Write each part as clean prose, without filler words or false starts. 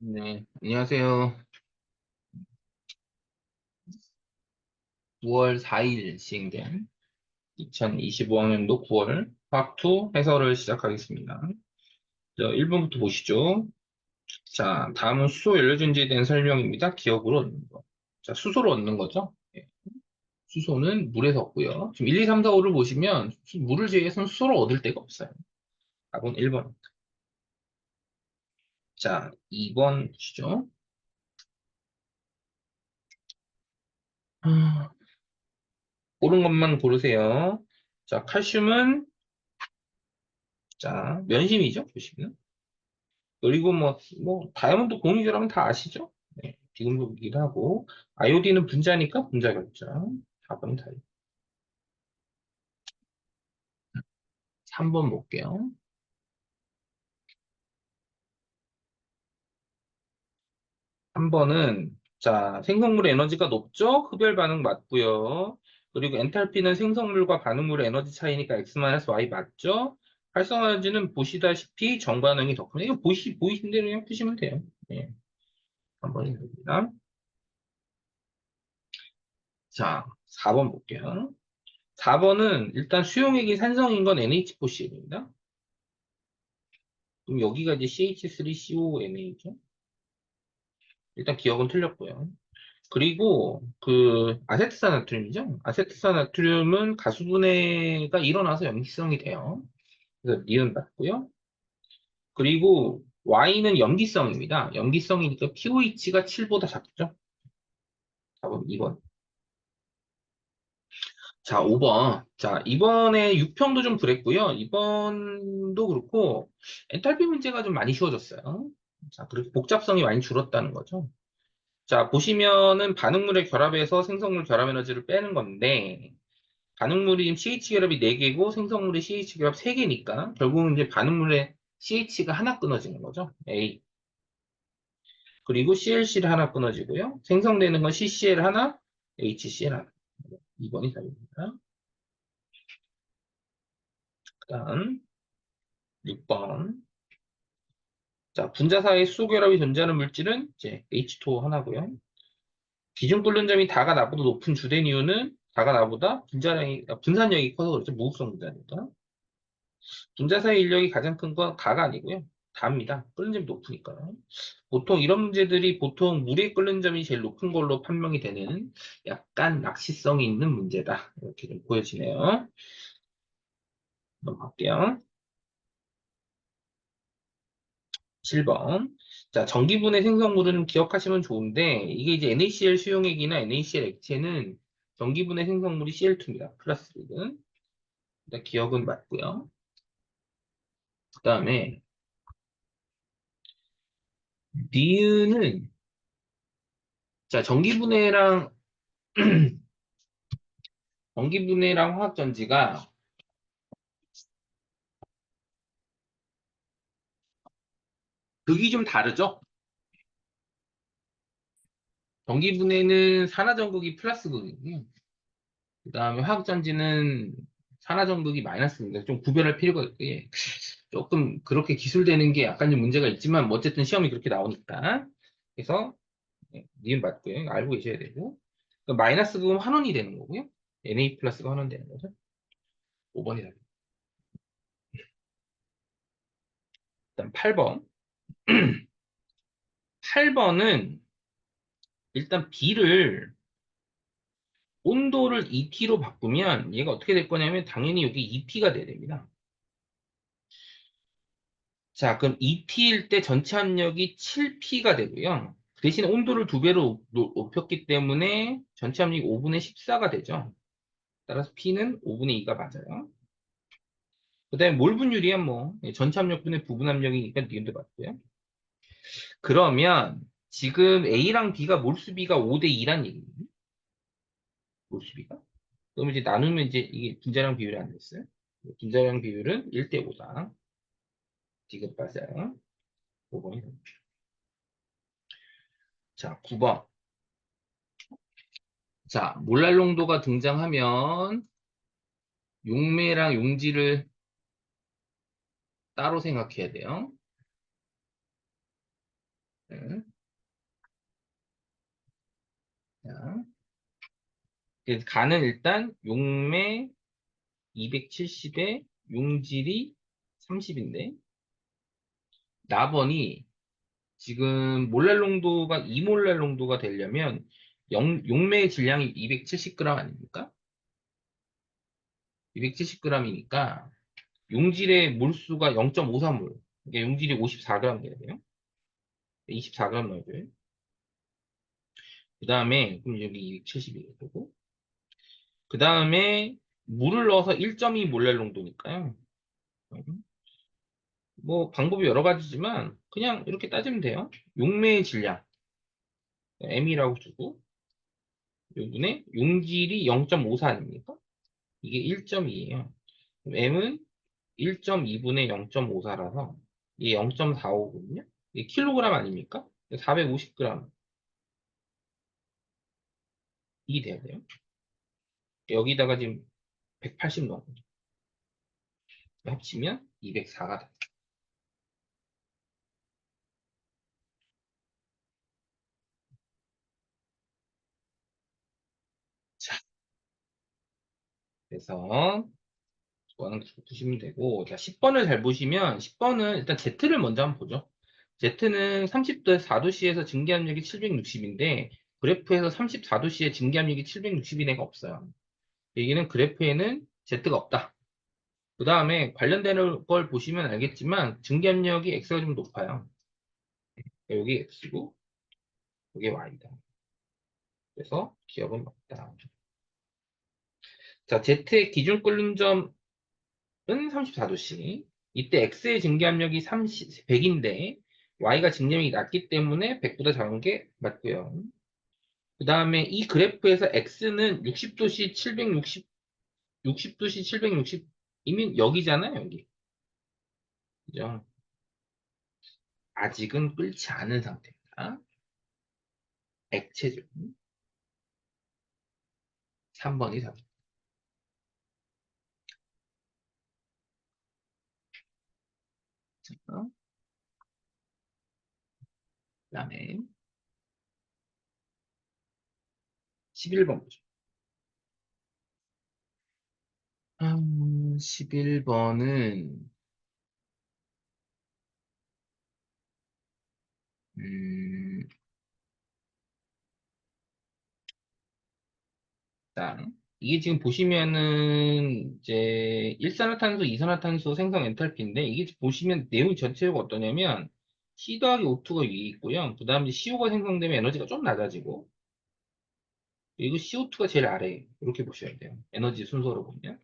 네, 안녕하세요. 9월 4일 시행된 2025학년도 9월 화학2 해설을 시작하겠습니다. 1번부터 보시죠. 자, 다음은 수소 연료전지에 대한 설명입니다. 기억으로 얻는 거. 자, 수소로 얻는 거죠. 네, 수소는 물에서 얻고요. 지금 1, 2, 3, 4, 5를 보시면 물을 제외해서는 수소를 얻을 데가 없어요. 답은 1번. 자, 2번 보시죠. 옳은 것만 고르세요. 자, 칼슘은 자, 면심이죠. 보시면. 그리고 다이아몬드 공유제라면 다 아시죠? 네, 비금속이기도 하고, 아이오딘은 분자니까 분자겠죠. 4번 다이. 3번 볼게요. 3번은, 자, 생성물의 에너지가 높죠? 흡열 반응 맞고요. 그리고 엔탈피는 생성물과 반응물의 에너지 차이니까 X-Y 맞죠? 활성화 에너지는 보시다시피 정반응이 더 크네. 이거 보이신 대로 그냥 푸시면 돼요. 네, 3번이 됩니다. 자, 4번 볼게요. 4번은 일단 수용액이 산성인 건 NH4Cl입니다. 그럼 여기가 이제 CH3CONA죠. 일단 기억은 틀렸고요. 그리고 그 아세트산나트륨이죠. 아세트산나트륨은 가수분해가 일어나서 염기성이 돼요. 그래서 니은 맞고요. 그리고 Y는 염기성입니다. 염기성이니까 pOH가 7보다 작죠. 4번, 2번. 자, 5번. 자, 이번에 6평도 좀 그랬고요. 이번도 그렇고, 엔탈피 문제가 좀 많이 쉬워졌어요. 자, 그리고 복잡성이 많이 줄었다는 거죠. 자, 보시면은 반응물의 결합에서 생성물 결합 에너지를 빼는 건데, 반응물이 지금 CH 결합이 4개고 생성물이 CH 결합 3개니까, 결국은 이제 반응물의 CH가 하나 끊어지는 거죠. A. 그리고 CLC를 하나 끊어지고요. 생성되는 건 CCl 하나, HCl 하나. 2번이 답입니다. 그다음 6번. 자, 분자 사이에 수소 결합이 존재하는 물질은 이제 H2O 하나고요. 기준 끓는 점이 다가 나보다 높은 주된 이유는 다가 나보다 분산력이 커서 그렇죠. 무극성 분자니까. 분자 사이 인력이 가장 큰 건 다가 아니고요. 다입니다. 끓는 점이 높으니까요. 보통 이런 문제들이 보통 물에 끓는 점이 제일 높은 걸로 판명이 되는 약간 낚시성이 있는 문제다. 이렇게 좀 보여지네요. 넘어갈게요. 7번. 자, 전기분해 생성물은 기억하시면 좋은데, 이게 이제 NaCl 수용액이나 NaCl 액체는 전기분해 생성물이 Cl2입니다. 플러스는. 일단 기억은 맞고요. 그 다음에, 니은은, 자, 전기분해랑 화학전지가 극이 좀 다르죠? 전기분해는 산화전극이 플러스 극이고요. 그 다음에 화학전지는 산화전극이 마이너스입니다. 좀 구별할 필요가 있게. 조금 그렇게 기술되는 게 약간 좀 문제가 있지만, 뭐 어쨌든 시험이 그렇게 나오니까. 그래서, 니은 맞고요. 알고 계셔야 되고. 그러니까 마이너스 극은 환원이 되는 거고요. Na 플러스가 환원되는 거죠. 5번이다. 일단 8번. 8번은 일단 B를 온도를 ET로 바꾸면 얘가 어떻게 될 거냐면 당연히 여기 EP가 돼야 됩니다. 자, 그럼 ET일 때 전체 압력이 7P가 되고요. 대신 온도를 2배로 높였기 때문에 전체 압력이 5분의 14가 되죠. 따라서 P는 5분의 2가 맞아요. 그 다음에 몰 분율이야 뭐 전체 압력분의 부분 압력이니까 니은도 맞고요. 그러면 지금 A랑 B가 몰수비가 5대 2란 얘기예요. 몰수비가. 그럼 이제 나누면 이제 이게 분자량 비율이 안 됐어요. 분자량 비율은 1대 5다. 지금 빠져요. 5번이. 자, 9번. 자, 몰랄 농도가 등장하면 용매랑 용지를 따로 생각해야 돼요. 네. 자, 그래서 간은 일단 용매 270에 용질이 30인데 나번이 지금 몰랄 농도가 2몰랄 농도가 되려면 용매의 질량이 270g 아닙니까? 270g이니까 용질의 몰수가 0.53몰. 이게 용질이 54g 돼야 돼요. 24g 넣어줘요. 그 다음에 그럼 여기 270이 되고 그 다음에 물을 넣어서 1.2 몰랄 농도니까요. 뭐 방법이 여러 가지지만 그냥 이렇게 따지면 돼요. 용매의 질량 M이라고 주고 여기는 용질이 0.54 아닙니까? 이게 1.2예요. M은 1.2분의 0.54라서 이게 0.45거든요. 이게 킬로그램 아닙니까? 450g 이 돼야 돼요. 여기다가 지금 180 넣은 거죠. 합치면 204가 돼. 자, 그래서 그거는 보시면 되고, 자, 10번을 잘 보시면 10번은 일단 Z를 먼저 한번 보죠. Z는 30도 4도씨에서 증기압력이 760인데 그래프에서 34도씨의 증기압력이 760인 애가 없어요. 여기는 그래프에는 Z가 없다. 그 다음에 관련되는 걸 보시면 알겠지만 증기압력이 X가 좀 높아요. 여기 X고 여기 Y다. 그래서 기억은 맞다. 자, Z의 기준 끓는 점은 34도씨. 이때 X의 증기압력이 100인데 Y가 증기압력이 낮기 때문에 100보다 작은 게 맞고요. 그 다음에 이 그래프에서 X는 60도씨 760, 60도씨 760 이미 여기잖아요, 여기. 그죠? 아직은 끓지 않은 상태입니다. 액체죠. 3번이 4번. 그다음에 11번 보죠. 11번은 음, 자, 이게 지금 보시면은 이제 일산화탄소, 이산화탄소 생성 엔탈피인데 이게 보시면 내용이 전체가 어떠냐면 C 더하기 O2가 위에 있고요. 그 다음에 CO가 생성되면 에너지가 좀 낮아지고 그리고 CO2가 제일 아래에 이렇게 보셔야 돼요. 에너지 순서로 보면.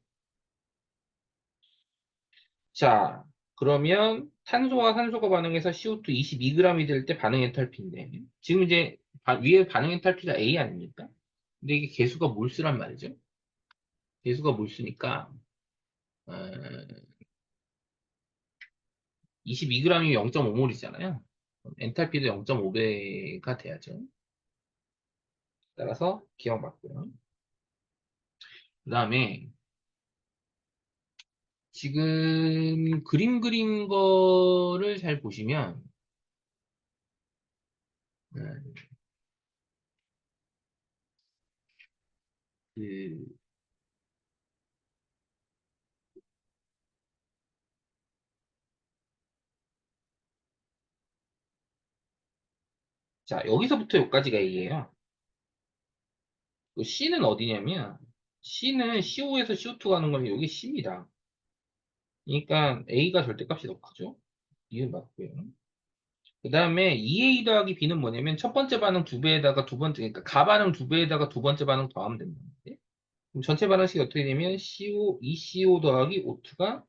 자, 그러면 탄소와 산소가 반응해서 CO2 22g이 될 때 반응 엔탈피인데 지금 이제 위에 반응 엔탈피가 A 아닙니까? 근데 이게 개수가 몰수란 말이죠. 개수가 몰수니까 22g이면 0.5몰이잖아요. 엔탈피도 0.5배가 돼야죠. 따라서 기억 맞고요. 그 다음에 지금 그림 그린 거를 잘 보시면 음, 그, 자, 여기서부터 여기까지가 A예요. 그 C는 어디냐면 C는 CO 에서 CO2 가는 거면 여기 C입니다. 그러니까 A가 절대값이 더 크죠. 이건 맞고요. 그 다음에 2A 더하기 B는 뭐냐면 첫 번째 반응 두 배에다가 두 번째, 그러니까 가반응 두 배에다가 두 번째 반응 더하면 된다. 그럼 전체 반응식이 어떻게 되면 CO, 2CO 더하기 O2가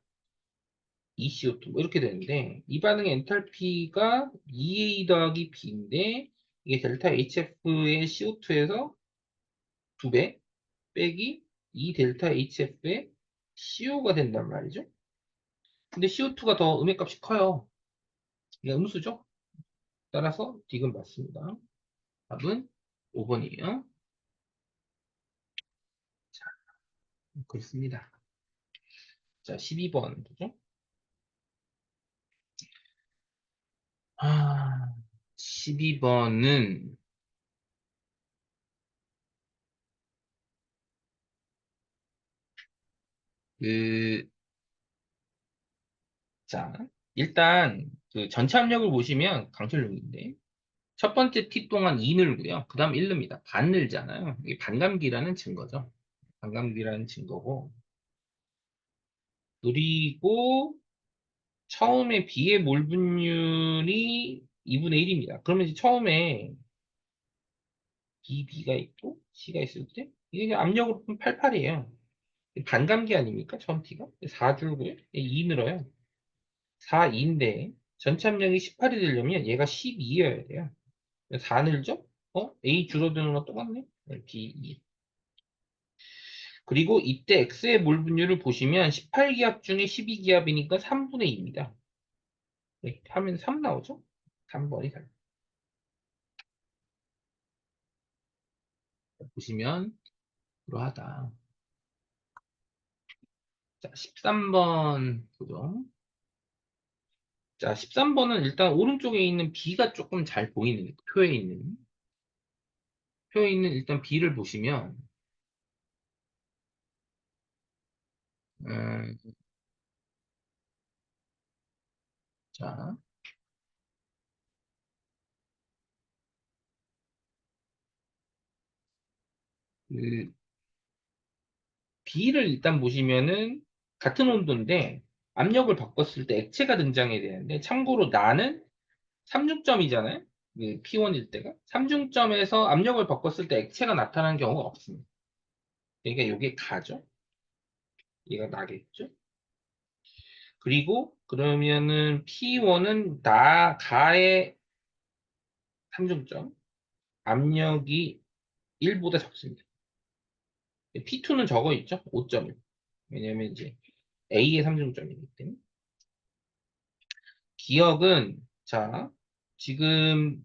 2CO2 뭐 이렇게 되는데 이 반응의 엔탈피가 2A 더하기 B인데 이게 델타 HF의 CO2에서 두 배 빼기 2 델타 HF의 CO가 된단 말이죠. 근데 CO2가 더 음의 값이 커요. 이게 음수죠. 따라서 D는 맞습니다. 답은 5번이에요. 자, 그렇습니다. 자, 12번 보죠. 아, 12번은, 그, 자, 일단, 그 전체 압력을 보시면 강철용인데, 첫 번째 t 동안 2 늘고요. 그 다음 1 릅니다. 반 늘잖아요. 이게 반감기라는 증거죠. 반감기라는 증거고. 그리고 처음에 B의 몰 분율이 2분의 1입니다. 그러면 이제 처음에 B가 있고 C가 있을 때 이게 그냥 압력으로 보면 88이에요. 반감기 아닙니까? 처음 T가? 4 줄고요. 2 늘어요. 4, 2인데 전체 압력이 18이 되려면 얘가 12여야 돼요. 4 늘죠? A 줄어드는 거 똑같네? B 2. 그리고 이때 X의 몰 분율을 보시면 18기압 중에 12기압이니까 3분의 2입니다. 네, 하면 3 나오죠? 3번이 보시면 그러하다. 자, 13번 보죠. 자, 13번은 일단 오른쪽에 있는 B가 조금 잘 보이는 표에 있는 일단 B를 보시면 음, 자, 그 B를 일단 보시면은 같은 온도인데 압력을 바꿨을 때 액체가 등장해야 되는데 참고로 나는 3중점이잖아요. 그 P1일 때가 3중점에서 압력을 바꿨을 때 액체가 나타나는 경우가 없습니다. 그러니까 이게 가죠. 얘가 나겠죠. 그리고 그러면은 P1은 가의 3중점 압력이 1보다 적습니다. P2는 적어 있죠. 5.1. 왜냐면 이제 A의 3중점이기 때문에. 기억은 자 지금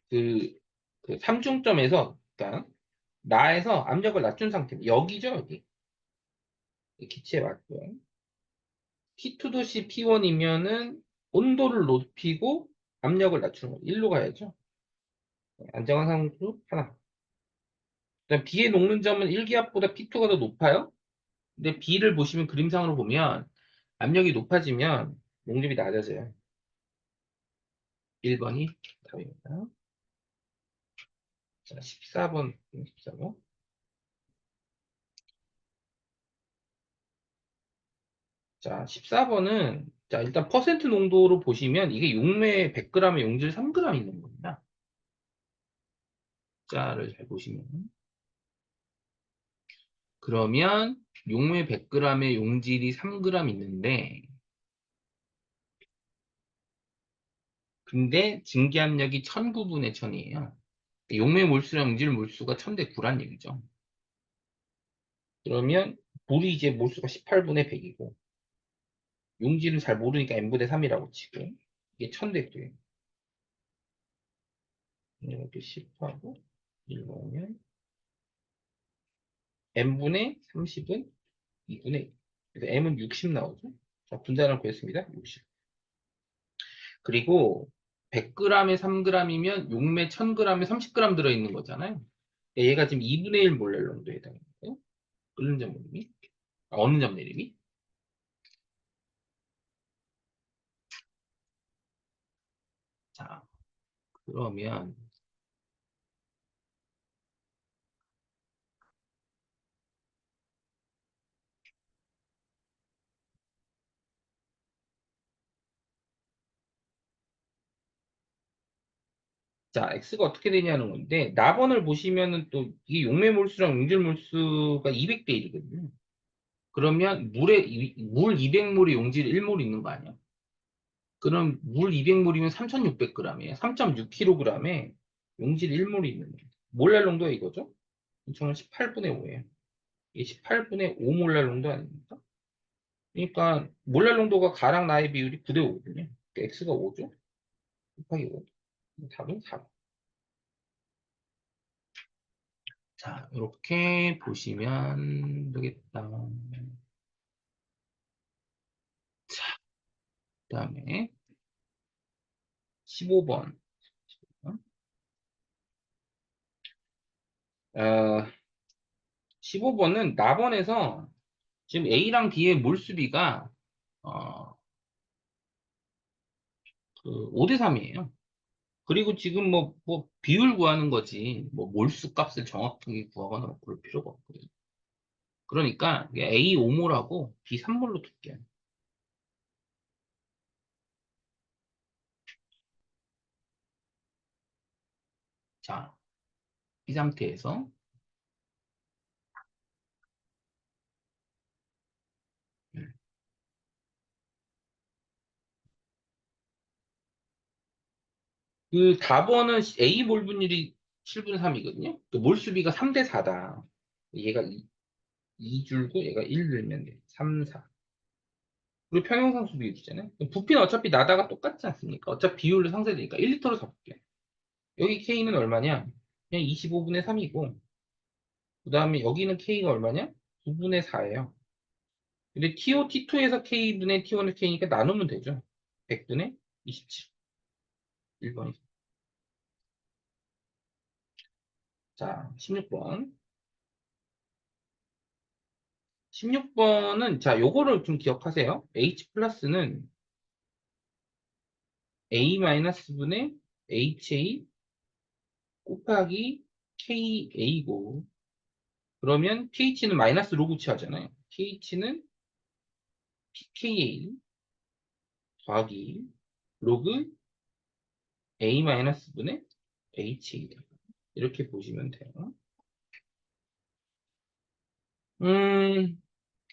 그, 그 3중점에서 그러니까 나에서 압력을 낮춘 상태 여기죠 여기 기체에 맞고요. P2도시 P1이면은 온도를 높이고 압력을 낮추는 거 1로 가야죠. 안정한 상수 하나. 그다음 B의 녹는 점은 1기압보다 P2가 더 높아요. 근데 B를 보시면 그림상으로 보면 압력이 높아지면 용접이 낮아져요. 1번이 답입니다. 자, 14번. 14번. 자, 14번은 자, 일단 퍼센트 농도로 보시면 이게 용매 100g에 용질 3g 있는 겁니다. 자를 잘 보시면 그러면 용매 100g에 용질이 3g 있는데 근데 증기압력이 1009분의 1000이에요. 용매 몰수랑 용질 몰수가 1000대 9란 얘기죠. 그러면 물이 이제 몰수가 18분의 100이고 용질은 잘 모르니까 n분의 3이라고 치고 이게 1000대 9예요. 이렇게 10하고 1 넣으면 n분의 30은 2분의 1. 그래서 m은 60 나오죠. 자, 분자를 구했습니다. 60. 그리고 100g에 3g이면 용매 1000g에 30g 들어있는 거잖아요. 얘가 지금 2분의 1 몰랄 농도에 해당해요. 끓는 점 내림이? 어느 점 내림이? 자, 그러면 자, x가 어떻게 되냐는 건데 나번을 보시면은 또 이게 용매 몰수랑 용질 몰수가 200대 1이거든요. 그러면 물 200몰에 용질 1몰 있는 거 아니야? 그럼 물 200몰이면 3600g이에요. 3.6kg에 용질 1몰이 있는 거예요. 몰랄 농도가 이거죠? 이처럼 18분의 5예요. 이게 18분의 5 몰랄 농도 아닙니까? 그러니까 몰랄 농도가 가랑 나의 비율이 9대 5거든요. 그러니까 x가 5죠? 곱하기 5. 답은 4. 자, 이렇게 보시면 되겠다. 자, 그다음에 15번. 15번은 나번에서 지금 A랑 B의 몰수비가 어, 그 5대 3이에요. 그리고 지금 뭐 비율 구하는 거지 뭐 몰수 값을 정확하게 구하거나 뭐 그럴 필요가 없고요. 그러니까 이게 A 5몰하고 B 3몰로 둘게요. 자, 이 상태에서 음, 그 답원은 A 몰 분율이 7분 3이거든요. 그 몰수비가 3대 4다. 얘가 2 줄고 얘가 1 늘면 돼. 3, 4. 그리고 평형상수 비율이잖아요. 부피는 어차피 나다가 똑같지 않습니까? 어차피 비율로 상쇄되니까 1리터로 잡을게요. 여기 K는 얼마냐? 그냥 25분의 3이고 그 다음에 여기는 K가 얼마냐? 9분의 4예요. 근데 TO, T2에서 K분의 T1의 K니까 나누면 되죠. 100분의 27. 1번이. 자, 16번. 16번은, 자, 요거를 좀 기억하세요. H 플러스는 A-분의 HA 곱하기 KA고, 그러면 KH는 마이너스 로그 취하잖아요. KH는 PKA 더하기 로그 A-분의 HA다. 이렇게 보시면 돼요. 음,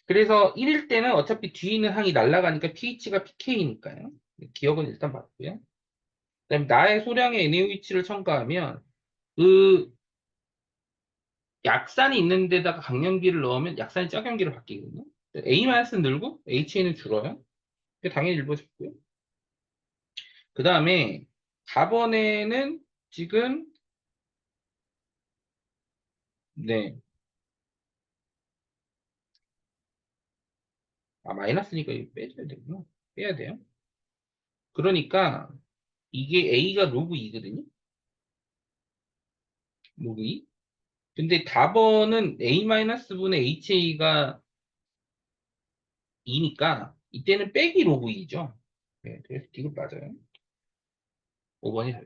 그래서 1일 때는 어차피 뒤에 있는 항이 날아가니까 pH가 pK니까요. 기억은 일단 맞고요. 그다음에 나의 소량의 NaOH를 첨가하면 그 약산이 있는 데다가 강염기를 넣으면 약산이 짝염기로 바뀌거든요. A-는 늘고 HA는 줄어요. 그게 당연히 일반적고요. 그 다음에 4번에는 지금 네, 마이너스니까 이거 빼줘야 되구나. 빼야 돼요. 그러니까 이게 A가 로그 2거든요. 로그 2. 근데 답원은 A-분의 HA가 2니까 이때는 빼기 로그 2죠. 네, 그래서 이거 맞아요. 5번이 답.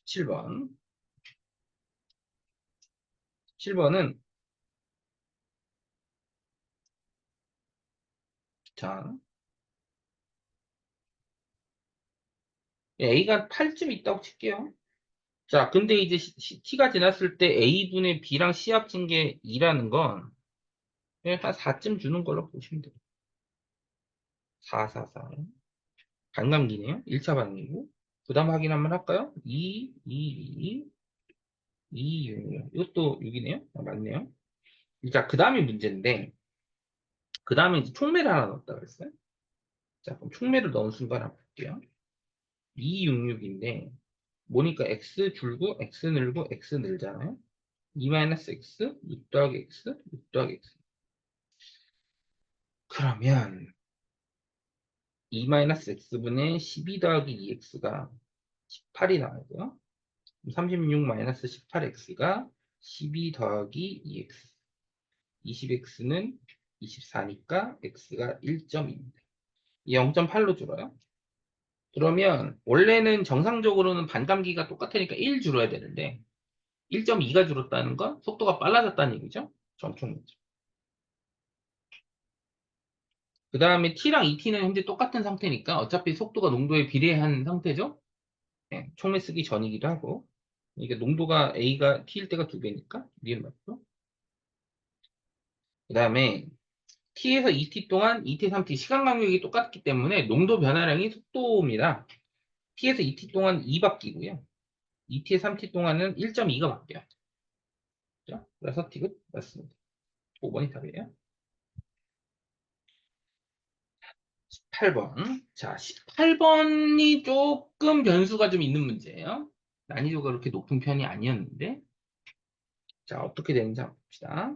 17번. 7번은 자, A가 8쯤 있다고 칠게요. 자, 근데 이제 T가 지났을 때 A분의 B랑 C 합친 게 2라는 건 그냥 한 4쯤 주는 걸로 보시면 돼요. 4, 4, 4. 반감기네요. 1차 반감기고. 그 다음 확인 한번 할까요? 2, 2, 2, 2, 6. 이것도 6이네요. 맞네요. 자, 그 다음이 문제인데, 그 다음에 이제 총매를 하나 넣었다 그랬어요. 자, 그럼 총매를 넣은 순간 한번 볼게요. 266인데, 뭐니까 x 줄고, x 늘고, x 늘잖아요. 2-x, 6 더하기 x, 6 더하기 x. 그러면 2-x분의 12 더하기 2x가 18이 나오고요. 36-18x가 12 더하기 2x. 20x는 24니까 x가 1.2입니다. 0.8로 줄어요. 그러면 원래는 정상적으로는 반감기가 똑같으니까 1 줄어야 되는데 1.2가 줄었다는 건 속도가 빨라졌다는 얘기죠. 점총이죠. 그 다음에 T랑 ET는 현재 똑같은 상태니까 어차피 속도가 농도에 비례한 상태죠. 네, 총매 쓰기 전이기도 하고 이게 농도가 A가 T일 때가 2배니까 이게 맞죠. 그 다음에 T에서 ET 동안 ET, 3T 시간 간격이 똑같기 때문에 농도 변화량이 속도입니다. T에서 ET 동안 2 바뀌고요. ET에 3T 동안은 1.2가 바뀌어요. 그죠? 그래서 T가 맞습니다. 5번이 답이에요. 8번. 자, 18번이 조금 변수가 좀 있는 문제예요. 난이도가 그렇게 높은 편이 아니었는데. 자, 어떻게 되는지 한번 봅시다.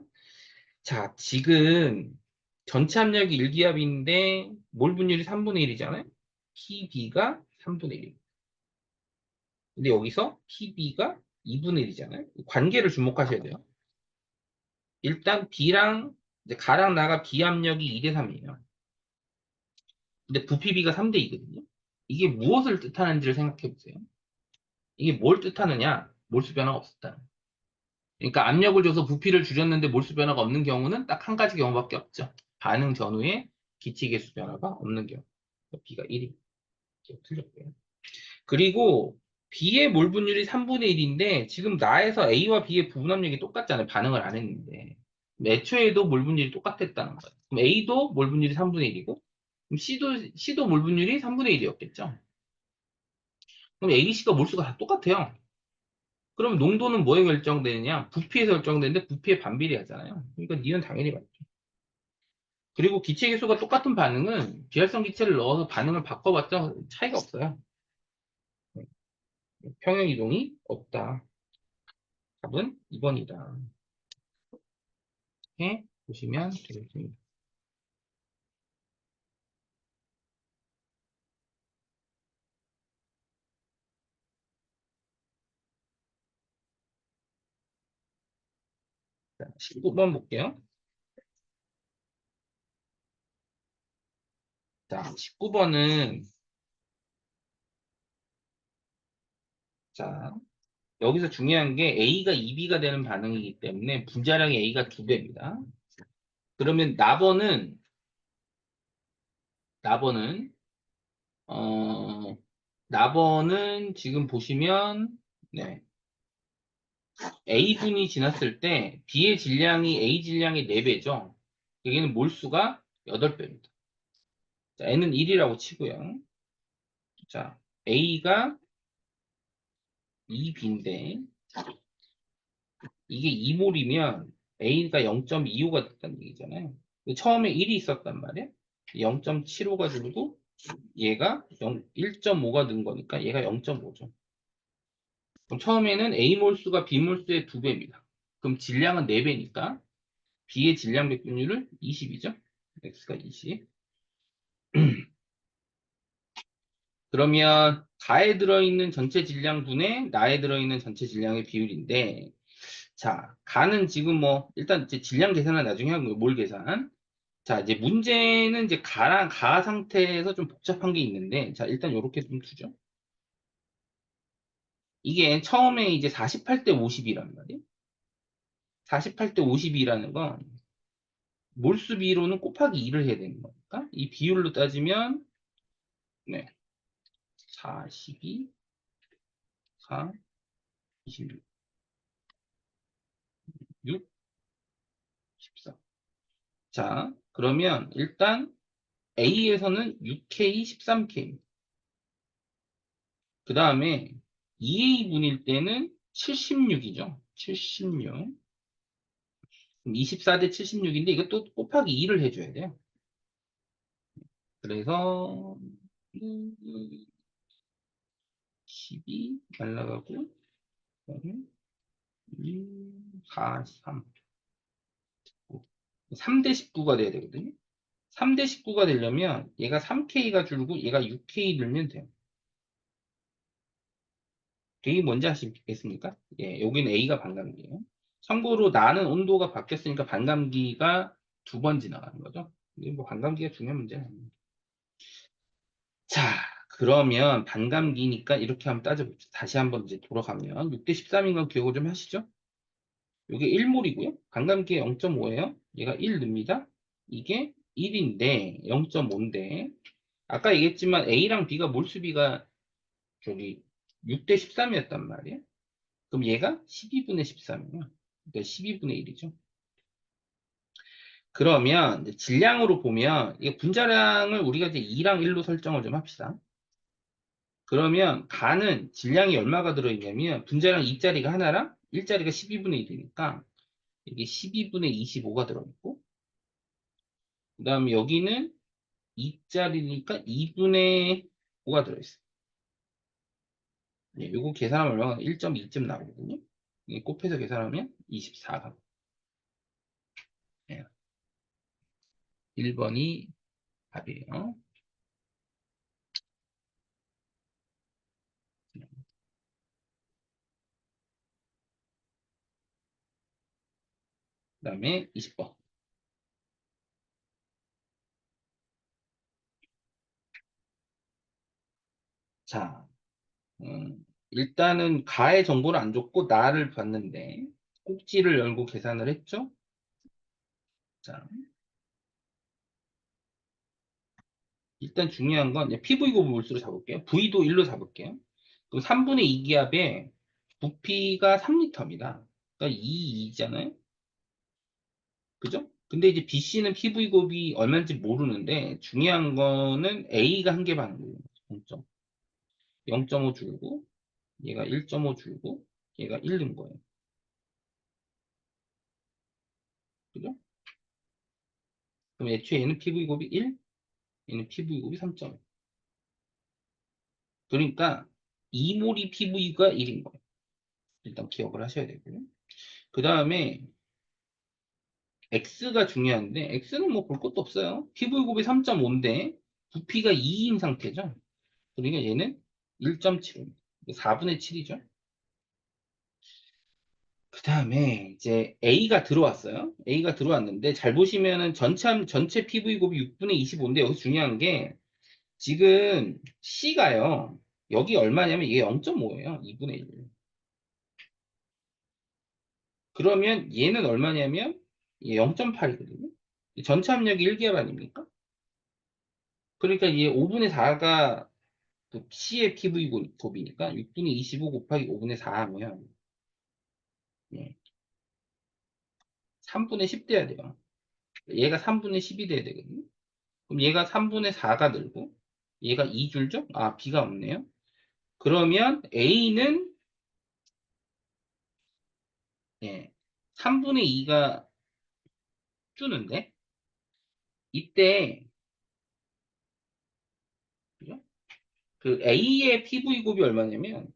자, 지금 전체 압력이 1기압인데 몰 분율이 3분의 1이잖아요. PB가 3분의 1. 근데 여기서 PB가 2분의 1이잖아요. 관계를 주목하셔야 돼요. 일단 B랑 이제 가랑 나가 B 압력이 2대 3이에요. 근데 부피비가 3대 2거든요. 이게 무엇을 뜻하는지를 생각해 보세요. 이게 뭘 뜻하느냐? 몰수 변화가 없었다. 그러니까 압력을 줘서 부피를 줄였는데 몰수 변화가 없는 경우는 딱 한 가지 경우밖에 없죠. 반응 전후에 기체계수 변화가 없는 경우. B가 1이 틀렸고요. 그리고 B의 몰 분율이 3분의 1인데 지금 나에서 A와 B의 부분 압력이 똑같잖아요. 반응을 안 했는데. 애초에도 몰 분율이 똑같았다는 거예요. 그럼 A도 몰 분율이 3분의 1이고 그럼 C도 몰 분율이 3분의 1이었겠죠. 그럼 A, C가 몰수가 다 똑같아요. 그럼 농도는 뭐에 결정되느냐? 부피에서 결정되는데 부피에 반비례하잖아요. 그러니까 니은 당연히 맞죠. 그리고 기체 계수가 똑같은 반응은 비활성 기체를 넣어서 반응을 바꿔봤자 차이가 없어요. 평형 이동이 없다. 답은 2번이다. 이렇게 보시면 되겠습니다. 자, 19번 볼게요. 자, 19번은 자, 여기서 중요한 게 A가 2B가 되는 반응이기 때문에 분자량이 A가 2배입니다. 그러면 나번은 어, 나번은 지금 보시면 네, A분이 지났을 때 B의 질량이 A 질량의 4배죠. 여기는 몰수가 8배입니다. 자, N은 1이라고 치고요. 자, A가 2B인데 이게 2몰이면 A가 0.25가 됐다는 얘기잖아요. 처음에 1이 있었단 말이에요. 0.75가 줄고 얘가 1.5가 는 거니까 얘가 0.5죠. 그럼 처음에는 A 몰수가 B 몰수의 2배입니다. 그럼 질량은 4배니까 B의 질량 백분율은 20이죠. X가 20. 그러면 가에 들어있는 전체 질량분의 나에 들어있는 전체 질량의 비율인데 자, 가는 지금 뭐 일단 이제 질량 계산은 나중에 하고요. 몰 계산. 자, 이제 문제는 이제 가랑 가 상태에서 좀 복잡한 게 있는데 자, 일단 이렇게 좀 두죠. 이게 처음에 이제 48대 50이란 말이에요. 48대 52라는 건 몰수 비로는 곱하기 2를 해야 되는 거니까 이 비율로 따지면 네, 42, 4, 26, 6, 14. 자, 그러면 일단 A에서는 6K, 13K. 그 다음에 2A분일 때는 76이죠. 76. 24대 76인데 이것도 곱하기 2를 해줘야 돼요. 그래서 12 날라가고 4, 3, 3대 19가 돼야 되거든요. 3대 19가 되려면 얘가 3K가 줄고 얘가 6K 늘면 돼요. 되게 뭔지 아시겠습니까? 예, 여기는 A가 반감기예요. 참고로 나는 온도가 바뀌었으니까 반감기가 2번 지나가는 거죠. 근데 뭐 반감기가 중요한 문제는 아닙니다. 자, 그러면 반감기니까 이렇게 한번 따져봅시다. 다시 한번 이제 돌아가면 6대 13인 건 기억을 좀 하시죠? 이게 1몰이고요. 반감기가 0.5예요. 얘가 1 늡니다. 이게 1인데 0.5인데 아까 얘기했지만 A랑 B가 몰수비가 저기 6대 13이었단 말이에요. 그럼 얘가 12분의 13이에요. 그러니까 12분의 1이죠. 그러면 이제 질량으로 보면 이 분자량을 우리가 이제 2랑 1로 설정을 좀 합시다. 그러면 가는 질량이 얼마가 들어있냐면 분자량 2짜리가 하나랑 1짜리가 12분의 1이니까 이게 12분의 25가 들어있고 그 다음에 여기는 2짜리니까 2분의 5가 들어있어요. 예, 요거 계산하면 얼마가 1.2쯤 나오거든요. 이게 곱해서 계산하면 24가. 예, 1번이 답이에요. 그다음에 20번. 자, 일단은 가의 정보를 안 줬고 나를 봤는데 꼭지를 열고 계산을 했죠? 자, 일단 중요한 건 PV 곱을 몰수로 잡을게요. V도 1로 잡을게요. 그럼 3분의 2기압에 부피가 3리터입니다. 그러니까 2잖아요. 그죠? 근데 이제 BC는 PV 곱이 얼마인지 모르는데 중요한 거는 A가 한 개 반응 거예요. 0.5. 0.5 줄고 얘가 1.5 줄고 얘가 1인 거예요. 그죠? 그럼 애초에 얘는 PV 곱이 1, 얘는 PV 곱이 3.5. 그러니까 2몰이 PV가 1인 거예요. 일단 기억을 하셔야 되고요. 그 다음에 X가 중요한데 X는 뭐 볼 것도 없어요. PV 곱이 3.5인데 부피가 2인 상태죠. 그러니까 얘는 1.75입니다. 4분의 7이죠. 그 다음에 이제 A가 들어왔어요. A가 들어왔는데 잘 보시면은 전체 PV 곱이 6분의 25인데 여기서 중요한 게 지금 C가요. 여기 얼마냐면 이게 0.5예요. 2분의 1. 그러면 얘는 얼마냐면 얘 0.8이거든요. 전체 압력이 1기압 아닙니까? 그러니까 얘 5분의 4가 그 C의 PV 곱이니까 6분의 25 곱하기 5분의 4 하면 3분의 10 돼야 돼요. 얘가 3분의 10이 돼야 되거든요. 그럼 얘가 3분의 4가 늘고 얘가 2줄죠? 아, B가 없네요. 그러면 A는 3분의 2가 주는데 이때 그죠? 그 A의 PV 곱이 얼마냐면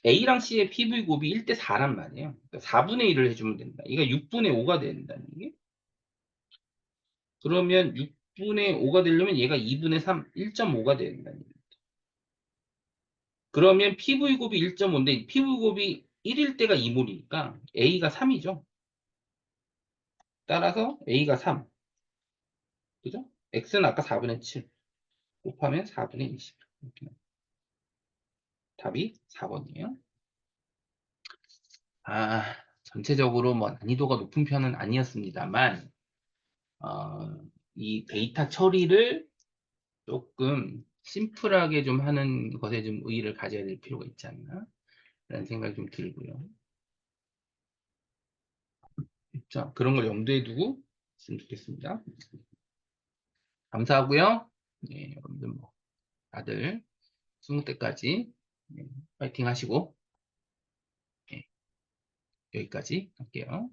A랑 C의 PV 곱이 1대 4란 말이에요. 그러니까 4분의 1을 해주면 된다. 이거 6분의 5가 된다는 게. 그러면 6분의 5가 되려면 얘가 2분의 3, 1.5가 된다는 게. 그러면 PV 곱이 1.5인데 PV 곱이 1일 때가 2몰이니까 A가 3이죠. 따라서 A가 3. 그죠? X는 아까 4분의 7 곱하면 4분의 20. 이렇게 답이 4번이에요. 아, 전체적으로 뭐 난이도가 높은 편은 아니었습니다만, 어, 이 데이터 처리를 조금 심플하게 좀 하는 것에 좀 의의를 가져야 될 필요가 있지 않나? 라는 생각이 좀 들고요. 자, 그런 걸 염두에 두고 있으면 좋겠습니다. 감사하고요. 네, 여러분들 뭐 다들 20대까지 파이팅 하시고, 네, 여기까지 할게요.